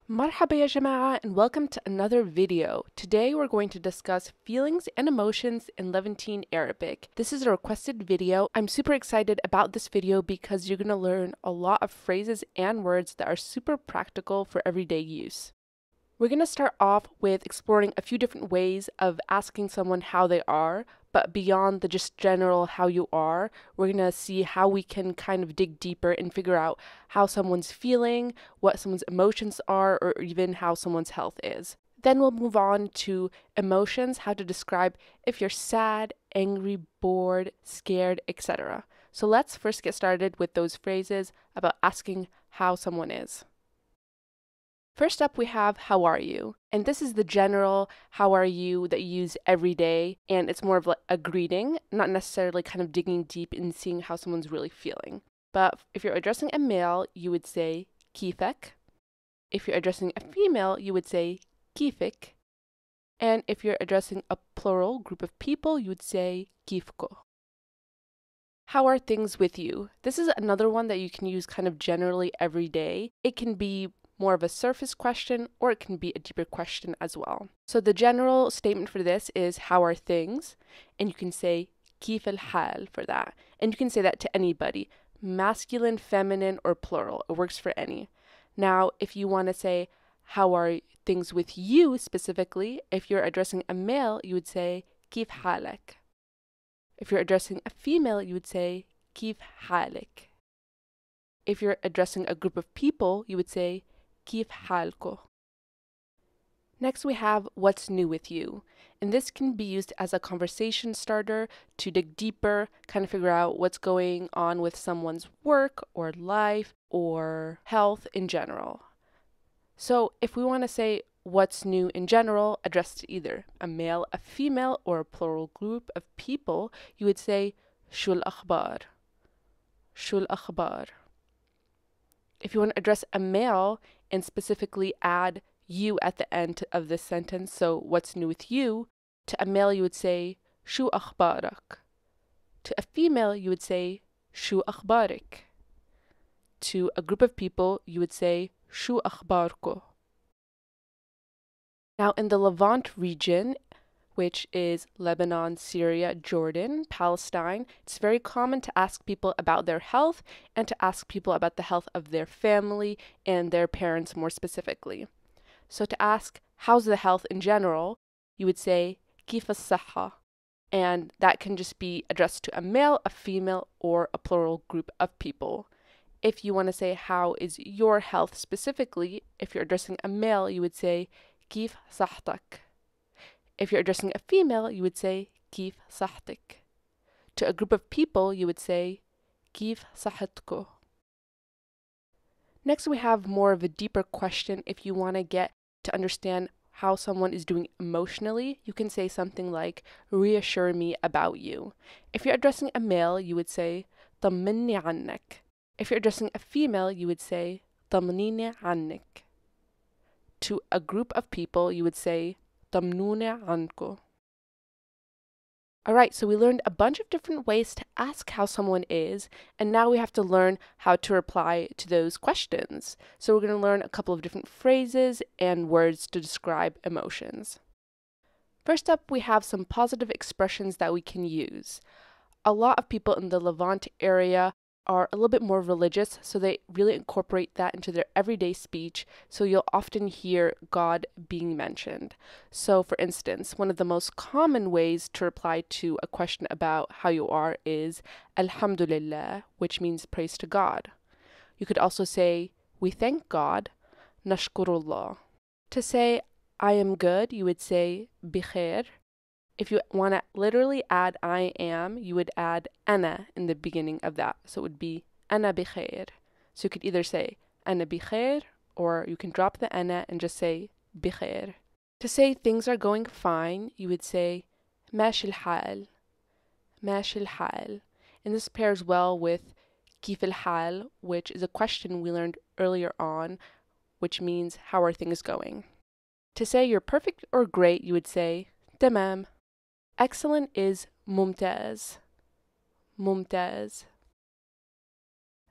Marhaba ya jama'a and welcome to another video. Today we're going to discuss feelings and emotions in Levantine Arabic. This is a requested video. I'm super excited about this video because you're going to learn a lot of phrases and words that are super practical for everyday use. We're going to start off with exploring a few different ways of asking someone how they are, but beyond the just general how you are, we're going to see how we can kind of dig deeper and figure out how someone's feeling, what someone's emotions are, or even how someone's health is. Then we'll move on to emotions, how to describe if you're sad, angry, bored, scared, etc. So let's first get started with those phrases about asking how someone is. First up, we have how are you? And this is the general how are you that you use every day, and it's more of like a greeting, not necessarily kind of digging deep and seeing how someone's really feeling. But if you're addressing a male, you would say kifek. If you're addressing a female, you would say kifik. And if you're addressing a plural group of people, you would say kifko. How are things with you? This is another one that you can use kind of generally every day. It can be more of a surface question, or it can be a deeper question as well. So the general statement for this is how are things, and you can say كيف الحال for that, and you can say that to anybody, masculine, feminine, or plural. It works for any. Now, if you want to say how are things with you specifically, if you're addressing a male, you would say كيف حالك. If you're addressing a female, you would say كيف حالك. If you're addressing a group of people, you would say كيف حالكو. Next we have what's new with you, and this can be used as a conversation starter to dig deeper, kind of figure out what's going on with someone's work or life or health in general. So if we want to say what's new in general, addressed to either a male, a female, or a plural group of people, you would say شو الأخبار. شو الأخبار. If you want to address a male and specifically add you at the end of this sentence, so what's new with you, to a male you would say شو أخبارك. To a female you would say شو أخبارك. To a group of people you would say شو أخباركو. Now in the Levant region, which is Lebanon, Syria, Jordan, Palestine, it's very common to ask people about their health and to ask people about the health of their family and their parents more specifically. So to ask how's the health in general, you would say كيف الصحة, and that can just be addressed to a male, a female, or a plural group of people. If you want to say how is your health specifically, if you're addressing a male, you would say كيف صحتك. If you're addressing a female, you would say كيف صحتك. To a group of people, you would say كيف صحتكو. Next, we have more of a deeper question. If you want to get to understand how someone is doing emotionally, you can say something like reassure me about you. If you're addressing a male, you would say طمني عنك. If you're addressing a female, you would say طمنيني عنك. To a group of people, you would say طمنوني عنكو. Alright, so we learned a bunch of different ways to ask how someone is, and now we have to learn how to reply to those questions. So we're going to learn a couple of different phrases and words to describe emotions. First up, we have some positive expressions that we can use. A lot of people in the Levant area are a little bit more religious, so they really incorporate that into their everyday speech, so you'll often hear God being mentioned. So for instance, one of the most common ways to reply to a question about how you are is Alhamdulillah, which means praise to God. You could also say we thank God, Nashkurullah. To say I am good, you would say بخير. If you want to literally add I am, you would add أنا in the beginning of that. So it would be أنا بخير. So you could either say أنا بخير, or you can drop the أنا and just say بخير. To say things are going fine, you would say ماشي الحال. ماشي الحال. And this pairs well with كيف الحال, which is a question we learned earlier on, which means how are things going. To say you're perfect or great, you would say تمام. Excellent is ممتاز. ممتاز.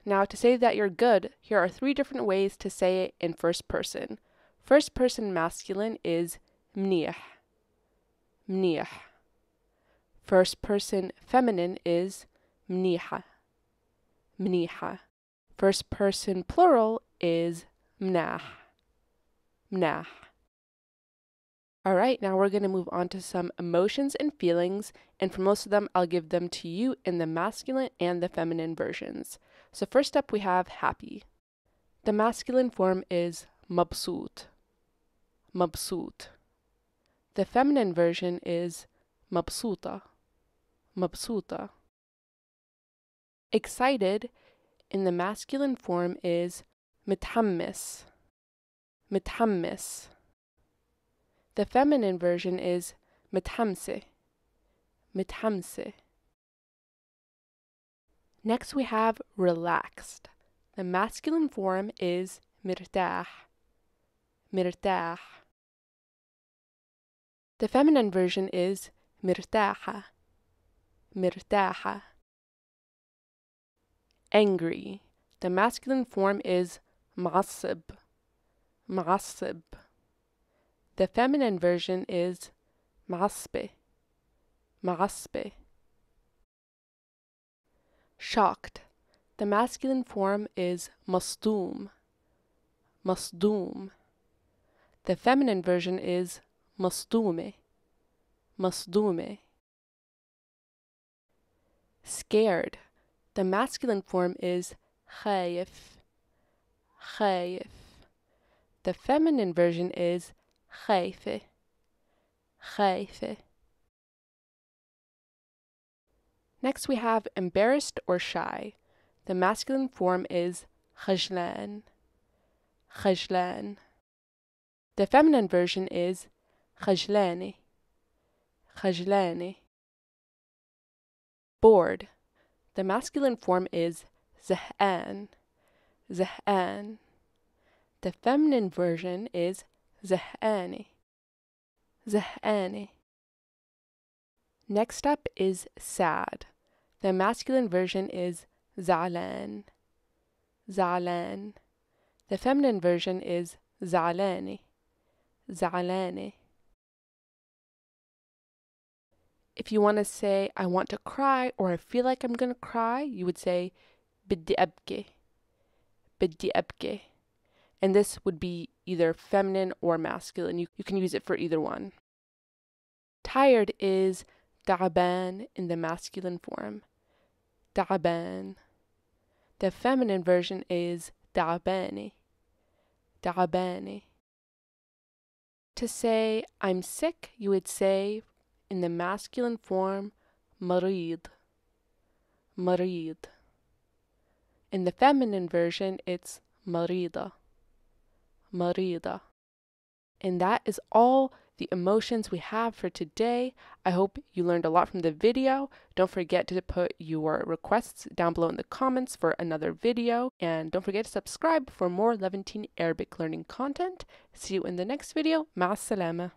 Now to say that you're good, here are 3 different ways to say it in first person. First person masculine is منيح, منيح. First person feminine is منيحة, منيحة. First person plural is مناح, مناح. Alright, now we're going to move on to some emotions and feelings, and for most of them, I'll give them to you in the masculine and the feminine versions. So first up, we have happy. The masculine form is مبسوط, مبسوط. The feminine version is مبسوطة, مبسوطة. Excited in the masculine form is متحمس, متحمس. The feminine version is متحمسة, متحمسة. Next we have relaxed. The masculine form is مرتاح, مرتاح. The feminine version is مرتاحة, مرتاحة. Angry. The masculine form is معصب, معصب. The feminine version is معصبة, معصبة. Shocked. The masculine form is مصدوم, مصدوم. The feminine version is مصدومة, مصدومة. Scared. The masculine form is خايف, خايف. The feminine version is خايفة, خايفة. Next we have embarrassed or shy. The masculine form is خجلان, خجلان. The feminine version is خجلانة, خجلانة. Bored. The masculine form is زهقان, زهقان. The feminine version is زهقانة, زهقانة. Next up is sad. The masculine version is زعلان, زعلان. The feminine version is زعلانة, زعلانة. If you want to say, I want to cry or I feel like I'm going to cry, you would say بدي أبكي, بدي أبكي. And this would be either feminine or masculine. You can use it for either one. Tired is تعبان in the masculine form, تعبان. The feminine version is تعبانة, تعبانة. To say I'm sick, you would say in the masculine form مريض, مريض. In the feminine version, it's مريضة, مريضة. And that is all the emotions we have for today. I hope you learned a lot from the video. Don't forget to put your requests down below in the comments for another video. And don't forget to subscribe for more Levantine Arabic learning content. See you in the next video. مع السلامة.